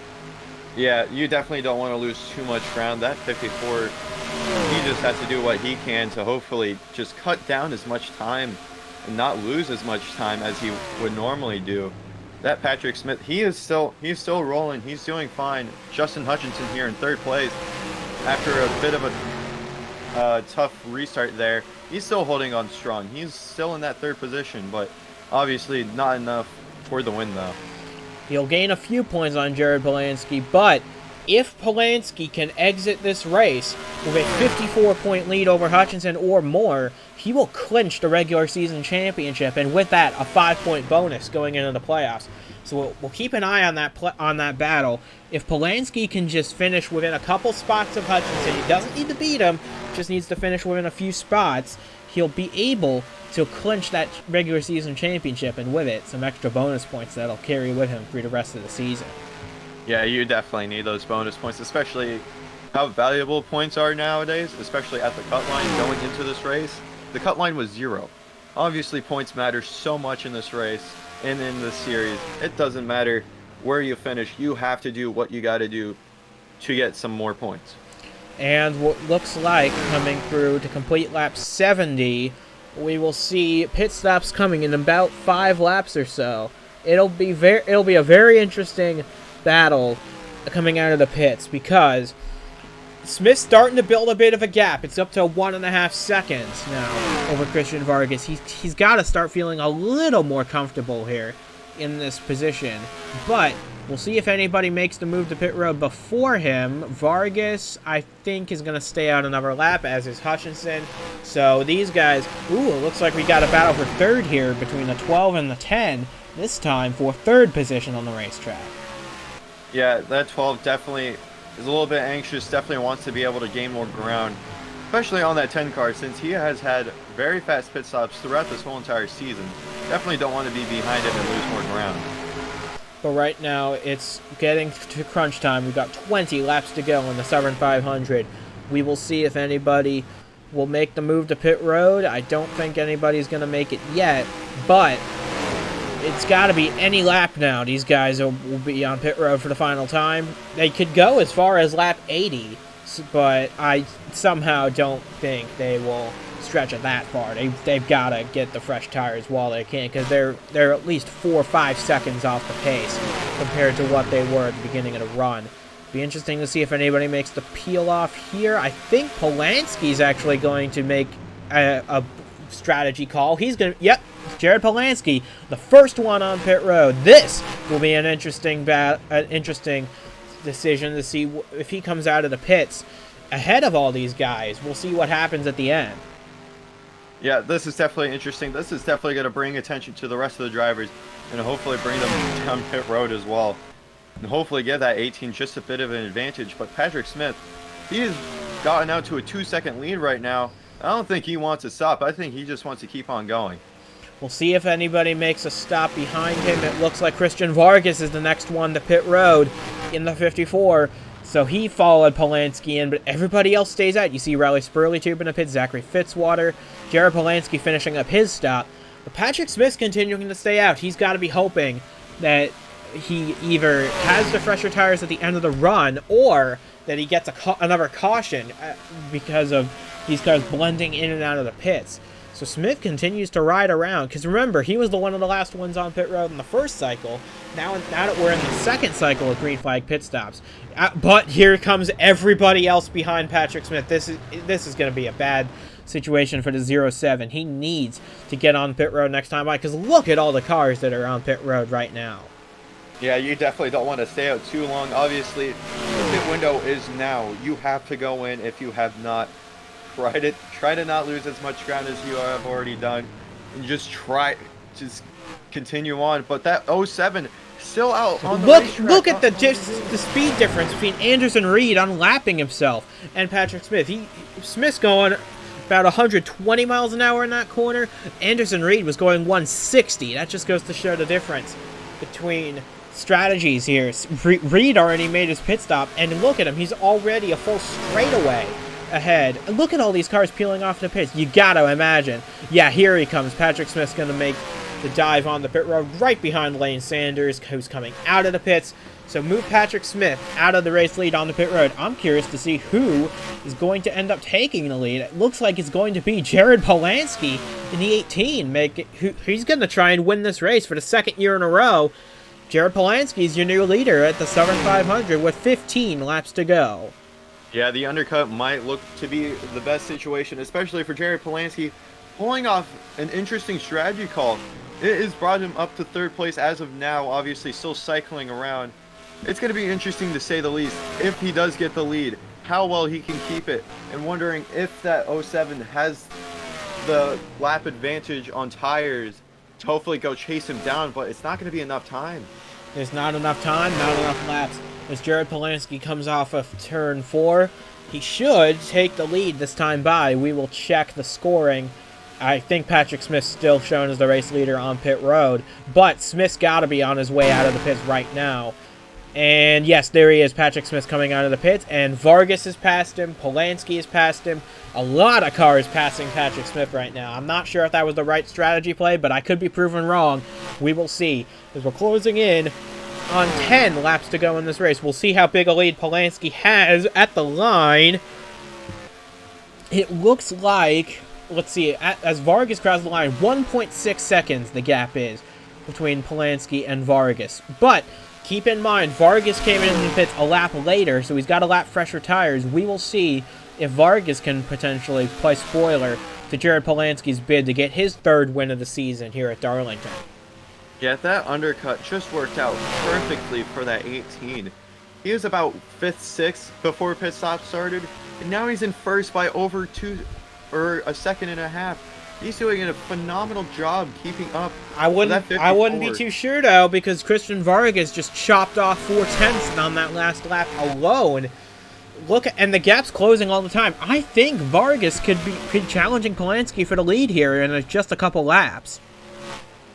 Yeah, you definitely don't want to lose too much ground. That 54, he just has to do what he can to hopefully just cut down as much time and not lose as much time as he would normally do. That Patrick Smith, he's still rolling. He's doing fine. Justin Hutchinson here in 3rd place after a bit of a tough restart there. He's still holding on strong. He's still in that 3rd position, but obviously not enough for the win, though. He'll gain a few points on Jared Polansky, but if Polansky can exit this race with a 54-point lead over Hutchinson or more, he will clinch the regular season championship, and with that, a 5-point bonus going into the playoffs. So we'll keep an eye on that battle. If Polansky can just finish within a couple spots of Hutchinson, he doesn't need to beat him, just needs to finish within a few spots, he'll be able to clinch that regular season championship, and with it, some extra bonus points that'll carry with him through the rest of the season. Yeah, you definitely need those bonus points, especially how valuable points are nowadays, especially at the cut line going into this race. The cut line was 0. Obviously, points matter so much in this race and in this series. It doesn't matter where you finish. You have to do what you got to do to get some more points. And what looks like coming through to complete lap 70 we will see pit stops coming in about 5 laps or so. It'll be a very interesting battle coming out of the pits because Smith's starting to build a bit of a gap. It's up to 1.5 seconds now over Christian Vargas. He's got to start feeling a little more comfortable here in this position. But we'll see if anybody makes the move to pit road before him. Vargas, I think, is going to stay out another lap, as is Hutchinson. So these guys, ooh, it looks like we got a battle for third here between the 12 and the 10, this time for third position on the racetrack. Yeah, that 12 definitely is a little bit anxious, definitely wants to be able to gain more ground, especially on that 10 car, since he has had very fast pit stops throughout this whole entire season. Definitely don't want to be behind him and lose more ground. But right now, it's getting to crunch time. We've got 20 laps to go in the Southern 500. We will see if anybody will make the move to pit road. I don't think anybody's going to make it yet, but it's got to be any lap now. These guys will be on pit road for the final time. They could go as far as lap 80, but I somehow don't think they will stretch it that far. They've got to get the fresh tires while they can, because they're at least 4 or 5 seconds off the pace compared to what they were at the beginning of the run. Be interesting to see if anybody makes the peel off here. I think Polansky's actually going to make a strategy call. He's going to, yep, Jared Polansky, the first one on pit road. This will be an interesting decision to see if he comes out of the pits ahead of all these guys. We'll see what happens at the end. Yeah, this is definitely interesting. This is definitely going to bring attention to the rest of the drivers and hopefully bring them down pit road as well. And hopefully give that 18 just a bit of an advantage. But Patrick Smith, he has gotten out to a 2-second lead right now. I don't think he wants to stop. I think he just wants to keep on going. We'll see if anybody makes a stop behind him. It looks like Christian Vargas is the next one to pit road in the 54. So he followed Polansky in, but everybody else stays out. You see Riley Spurley tube in the pit, Zachary Fitzwater, Jared Polansky finishing up his stop. But Patrick Smith's continuing to stay out. He's got to be hoping that he either has the fresher tires at the end of the run or that he gets another caution because of these cars blending in and out of the pits. So Smith continues to ride around, because remember, he was one of the last ones on pit road in the first cycle. Now that we're in the second cycle of green flag pit stops. But here comes everybody else behind Patrick Smith. This is going to be a bad situation for the 07. He needs to get on pit road next time by, because look at all the cars that are on pit road right now. Yeah, you definitely don't want to stay out too long. Obviously, the pit window is now. You have to go in if you have not. Try to not lose as much ground as you have already done, and just continue on. But that 07 still out on the racetrack. Look at the speed difference between Anderson Reed unlapping himself and Patrick Smith. Smith's going about 120 miles an hour in that corner. Anderson Reed was going 160. That just goes to show the difference between strategies here. Reed already made his pit stop, and look at him. He's already a full straightaway ahead. Look at all these cars peeling off the pits. You gotta imagine. Yeah, here he comes. Patrick Smith's gonna make the dive on the pit road right behind Lane Sanders, who's coming out of the pits. So move Patrick Smith out of the race lead on the pit road. I'm curious to see who is going to end up taking the lead. It looks like it's going to be Jared Polansky in the 18. He's gonna try and win this race for the second year in a row. Jared Polansky is your new leader at the Southern 500 with 15 laps to go. Yeah, the undercut might look to be the best situation, especially for Jared Polansky, pulling off an interesting strategy call. It has brought him up to third place as of now, obviously still cycling around. It's going to be interesting to say the least if he does get the lead, how well he can keep it, and wondering if that 07 has the lap advantage on tires to hopefully go chase him down, but it's not going to be enough time. There's not enough time, not enough laps. As Jared Polansky comes off of turn 4, he should take the lead this time by. We will check the scoring. I think Patrick Smith's still shown as the race leader on pit road, but Smith's got to be on his way out of the pits right now. And yes, there he is, Patrick Smith coming out of the pits, and Vargas has passed him, Polansky has passed him. A lot of cars passing Patrick Smith right now. I'm not sure if that was the right strategy play, but I could be proven wrong. We will see, as we're closing in on 10 laps to go in this race. We'll see how big a lead Polansky has at the line. It looks like let's see, as Vargas crosses the line, 1.6 seconds the gap is between Polansky and Vargas. But keep in mind, Vargas came into the pits a lap later, so he's got a lap fresher tires. We will see if Vargas can potentially play spoiler to Jared Polansky's bid to get his 3rd win of the season here at Darlington. Yeah, that undercut just worked out perfectly for that 18. He was about 5th, 6th before pit stop started, and now he's in 1st by over 2 or a second and a half. He's doing a phenomenal job keeping up. I wouldn't be too sure though, because Christian Vargas just chopped off 4/10 on that last lap alone. And the gap's closing all the time. I think Vargas could be challenging Polansky for the lead here in just a couple laps.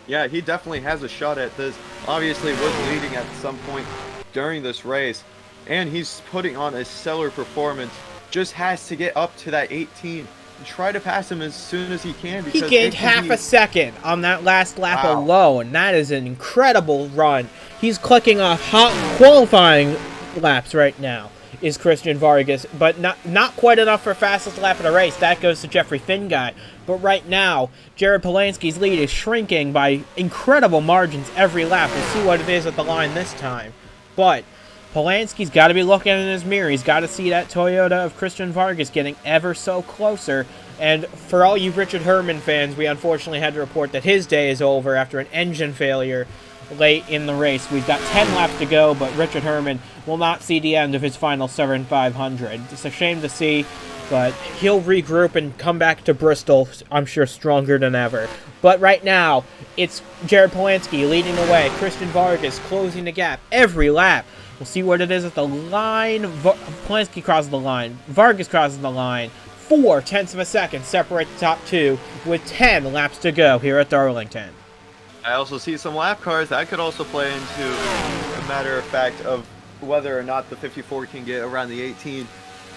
Yeah, he definitely has a shot at this. Obviously was leading at some point during this race, and he's putting on a stellar performance. Just has to get up to that 18 and try to pass him as soon as he can. He gained half a second on that last lap alone. That is an incredible run. He's clicking off hot qualifying laps right now, is Christian Vargas, but not quite enough for fastest lap of the race. That goes to Jeffrey Finguy. But right now, Jared Polansky's lead is shrinking by incredible margins every lap. We'll see what it is at the line this time. But Polansky's got to be looking in his mirror. He's got to see that Toyota of Christian Vargas getting ever so closer. And for all you Richard Herman fans, we unfortunately had to report that his day is over after an engine failure late in the race. We've got 10 laps to go, but Richard Herman will not see the end of his final 7500. It's a shame to see, but he'll regroup and come back to Bristol, I'm sure, stronger than ever. But right now, it's Jared Polansky leading the way. Christian Vargas closing the gap every lap. We'll see what it is at the line. Polansky crosses the line. Vargas crosses the line. 4/10 of a second separate the top two with 10 laps to go here at Darlington. I also see some lap cars that could also play into a matter of fact of whether or not the 54 can get around the 18.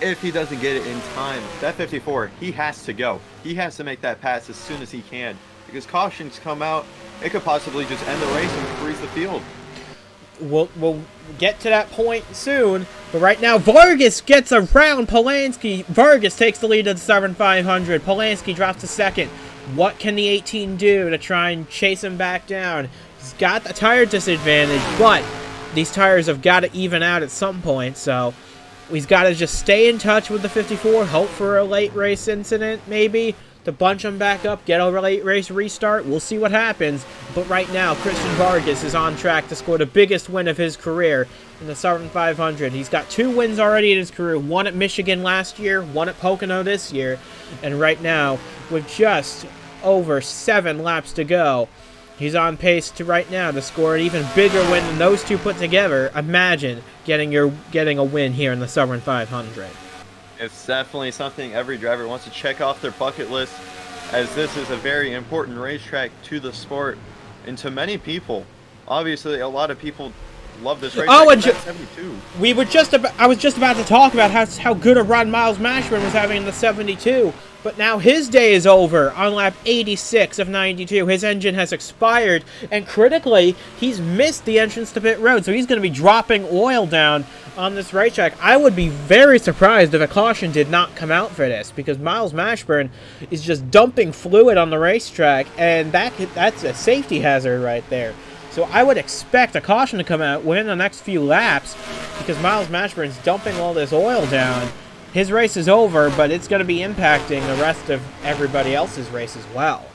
If he doesn't get it in time, that 54, he has to go. He has to make that pass as soon as he can, because cautions come out. It could possibly just end the race and freeze the field. We'll get to that point soon, but right now Vargas gets around Polansky. Vargas takes the lead of the 7500. Polansky drops to 2nd. What can the 18 do to try and chase him back down? He's got the tire disadvantage, but these tires have got to even out at some point, so he's got to just stay in touch with the 54, hope for a late race incident maybe to bunch him back up, get a late race restart. We'll see what happens, but right now Christian Vargas is on track to score the biggest win of his career in the 7500. He's got 2 wins already in his career, one at Michigan last year, one at Pocono this year, and right now, with just over 7 laps to go, he's on pace to right now to score an even bigger win than those two put together. Imagine getting a win here in the 7500. It's definitely something every driver wants to check off their bucket list, as this is a very important racetrack to the sport and to many people. Obviously, a lot of people love this racetrack. Oh, and 72. I was just about to talk about how good a run Miles Mashburn was having in the 72. But now his day is over on lap 86 of 92. His engine has expired, and critically, he's missed the entrance to pit road, so he's going to be dropping oil down on this racetrack. I would be very surprised if a caution did not come out for this, because Miles Mashburn is just dumping fluid on the racetrack, and that's a safety hazard right there. So I would expect a caution to come out within the next few laps, because Miles Mashburn's dumping all this oil down. His race is over, but it's going to be impacting the rest of everybody else's race as well.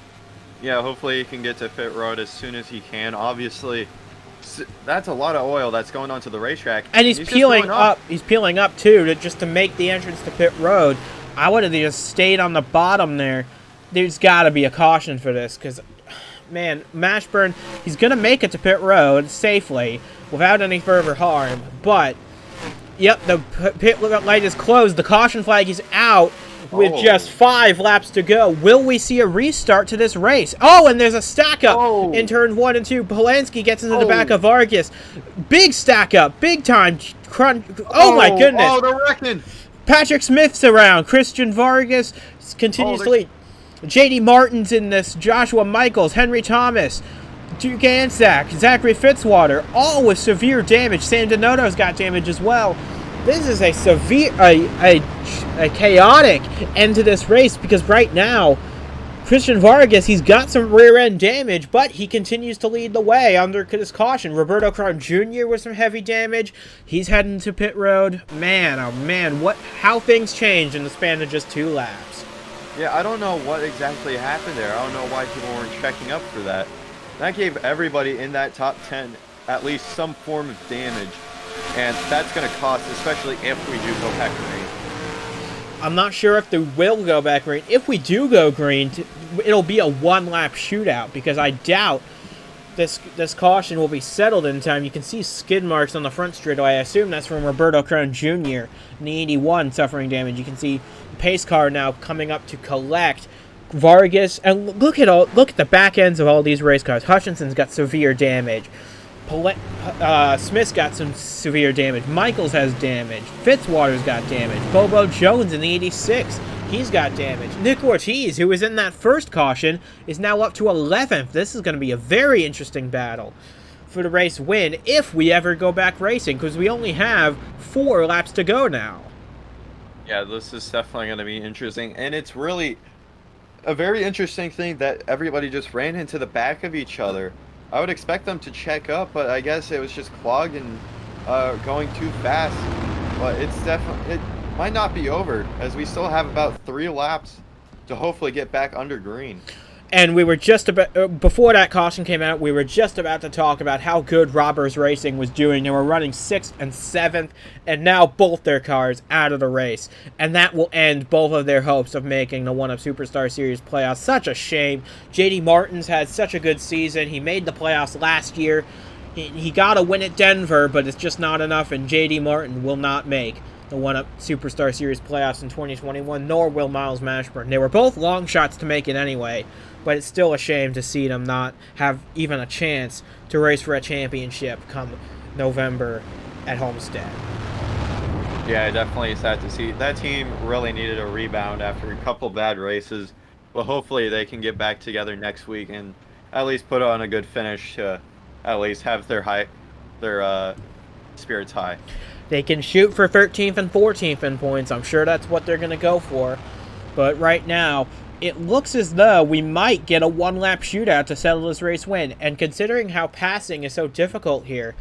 Yeah, hopefully he can get to pit road as soon as he can. Obviously, that's a lot of oil that's going onto the racetrack. And he's peeling up. He's peeling up, too, just to make the entrance to pit road. I would have just stayed on the bottom there. There's got to be a caution for this, because, man, Mashburn, he's going to make it to pit road safely without any further harm, but yep, the pit light is closed. The caution flag is out with just 5 laps to go. Will we see a restart to this race? Oh, and there's a stack up in turn 1 and 2. Polansky gets into the back of Vargas. Big stack up, big time crunch. Oh my goodness. Oh, the wrecking. Patrick Smith's around. Christian Vargas continues to lead. J.D. Martin's in this. Joshua Michaels, Henry Thomas, Duke Ansack, Zachary Fitzwater, all with severe damage. Sam Donato's got damage as well. This is a chaotic end to this race, because right now Christian Vargas, he's got some rear end damage, but he continues to lead the way under his caution. Roberto Crown Jr. with some heavy damage. He's heading to pit road. Man, oh man, how things changed in the span of just 2 laps. Yeah, I don't know what exactly happened there. I don't know why people weren't checking up for that. That gave everybody in that top 10 at least some form of damage, and that's going to cost, especially if we do go back green. I'm not sure if they will go back green. If we do go green, it'll be a 1-lap shootout, because I doubt this caution will be settled in time. You can see skid marks on the front straightaway. I assume that's from Roberto Crown Jr. in the 81 suffering damage. You can see the pace car now coming up to collect Vargas, and look at the back ends of all these race cars. Hutchinson's got severe damage. Smith's got some severe damage. Michaels has damage. Fitzwater's got damage. Bobo Jones in the 86, he's got damage. Nick Ortiz, who was in that first caution, is now up to 11th. This is going to be a very interesting battle for the race win if we ever go back racing, because we only have 4 laps to go now. Yeah, this is definitely going to be interesting, and it's really a very interesting thing that everybody just ran into the back of each other. I would expect them to check up, but I guess it was just clogged and going too fast. But it might not be over, as we still have about 3 laps to hopefully get back under green. And we were just about, before that caution came out, we were just about to talk about how good Robbers Racing was doing. They were running 6th and 7th, and now both their cars out of the race. And that will end both of their hopes of making the 1UP Superstar Series playoffs. Such a shame. JD Martin's had such a good season. He made the playoffs last year. He got a win at Denver, but it's just not enough, and JD Martin will not make the 1UP Superstar Series playoffs in 2021, nor will Miles Mashburn. They were both long shots to make it anyway, but it's still a shame to see them not have even a chance to race for a championship come November at Homestead. Yeah, definitely sad to see. That team really needed a rebound after a couple bad races, but hopefully they can get back together next week and at least put on a good finish to at least have their spirits high. They can shoot for 13th and 14th in points. I'm sure that's what they're going to go for. But right now, it looks as though we might get a 1-lap shootout to settle this race win. And considering how passing is so difficult here,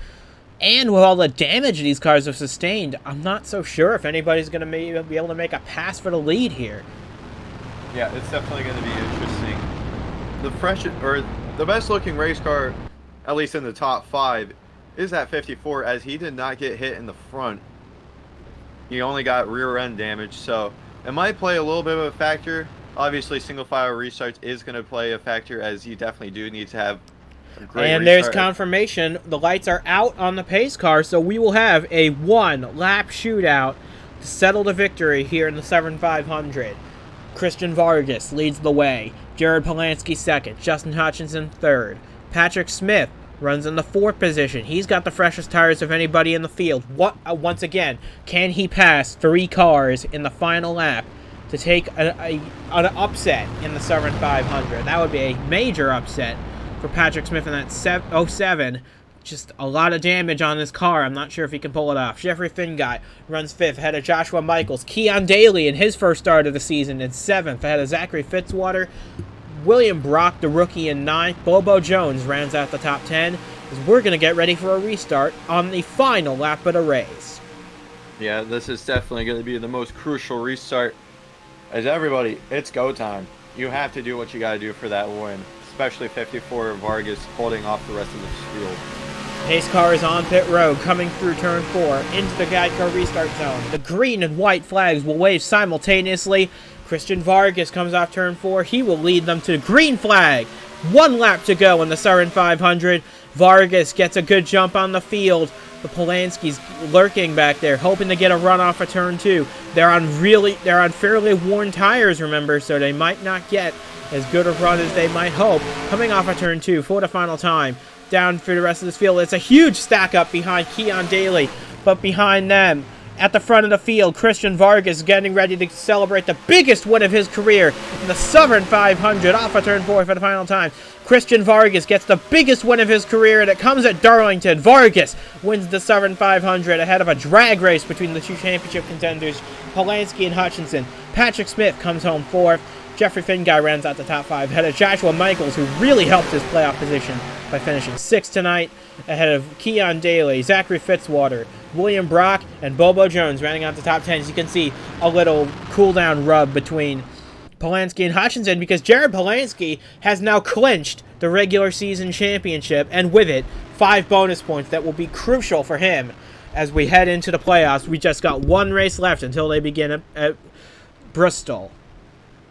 and with all the damage these cars have sustained, I'm not so sure if anybody's going to be able to make a pass for the lead here. Yeah, it's definitely going to be interesting. The best-looking race car, at least in the top 5, is that 54, as he did not get hit in the front. He only got rear end damage, so it might play a little bit of a factor. Obviously, single file restarts is going to play a factor, as you definitely do need to have a great And restart. there's confirmation. The lights are out on the pace car, so we will have a 1-lap shootout to settle the victory here in the 7500. Christian Vargas leads the way. Jared Polansky second. Justin Hutchinson third. Patrick Smith runs in the 4th position. He's got the freshest tires of anybody in the field. Once again, can he pass 3 cars in the final lap to take an upset in the 7500? That would be a major upset for Patrick Smith in that 07. Just a lot of damage on this car. I'm not sure if he can pull it off. Jeffrey Finguy runs 5th ahead of Joshua Michaels. Keon Daly in his first start of the season in 7th ahead of Zachary Fitzwater. William Brock, the rookie, in 9th. Bobo Jones rounds out the top 10 as we're going to get ready for a restart on the final lap of the race. Yeah, this is definitely going to be the most crucial restart. As everybody, it's go time. You have to do what you got to do for that win, especially 54 Vargas holding off the rest of the field. Pace car is on pit road, coming through turn 4 into the Geico restart zone. The green and white flags will wave simultaneously. Christian Vargas comes off turn 4. He will lead them to the green flag. 1 lap to go in the 7500. Vargas gets a good jump on the field. The Polanski's lurking back there, hoping to get a run off of turn 2. They're on fairly worn tires, remember, so they might not get as good a run as they might hope. Coming off of turn 2 for the final time. Down through the rest of this field. It's a huge stack up behind Keon Daly, but behind them At the front of the field, Christian Vargas getting ready to celebrate the biggest win of his career in the Southern 500 off of turn 4 for the final time. Christian Vargas gets the biggest win of his career, and it comes at Darlington. Vargas wins the Southern 500 ahead of a drag race between the two championship contenders, Polansky and Hutchinson. Patrick Smith comes home 4th. Jeffrey Finguy rounds out the top 5 ahead of Joshua Michaels, who really helped his playoff position by finishing 6th tonight, ahead of Keon Daly, Zachary Fitzwater, William Brock, and Bobo Jones rounding out the top 10. As you can see, a little cool-down rub between Polansky and Hutchinson, because Jared Polansky has now clinched the regular season championship, and with it, 5 bonus points that will be crucial for him as we head into the playoffs. We just got one race left until they begin at Bristol.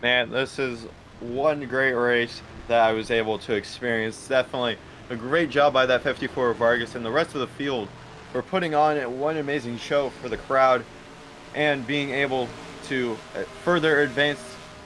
Man, this is one great race that I was able to experience. Definitely a great job by that 54 Vargas and the rest of the field for putting on one amazing show for the crowd and being able to further advance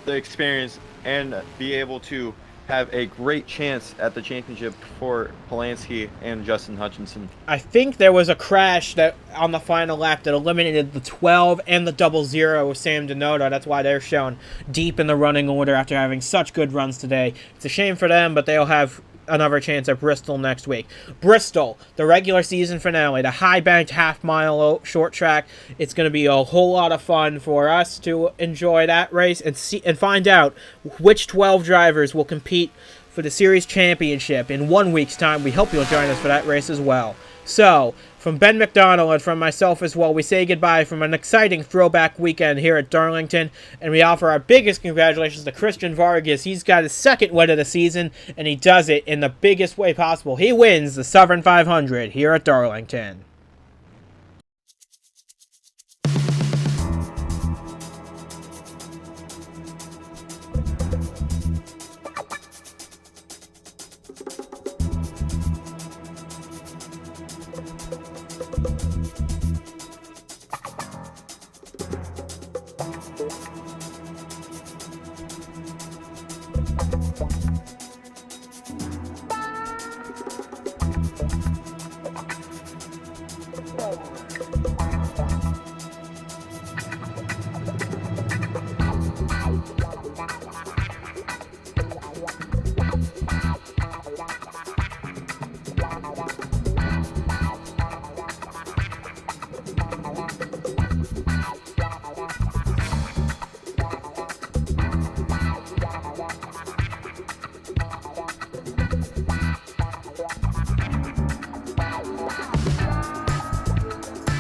the experience and be able to have a great chance at the championship for Polansky and Justin Hutchinson. I think there was a crash that on the final lap that eliminated the 12 and the 00 with Sam Denota. That's why they're shown deep in the running order after having such good runs today. It's a shame for them, but they'll have another chance at Bristol next week. Bristol, the regular season finale, the high-banked half-mile short track. It's going to be a whole lot of fun for us to enjoy that race and see and find out which 12 drivers will compete for the series championship in 1 week's time. We hope you'll join us for that race as well. So, from Ben McDonald and from myself as well, we say goodbye from an exciting throwback weekend here at Darlington, and we offer our biggest congratulations to Christian Vargas. He's got his 2nd win of the season, and he does it in the biggest way possible. He wins the Southern 500 here at Darlington.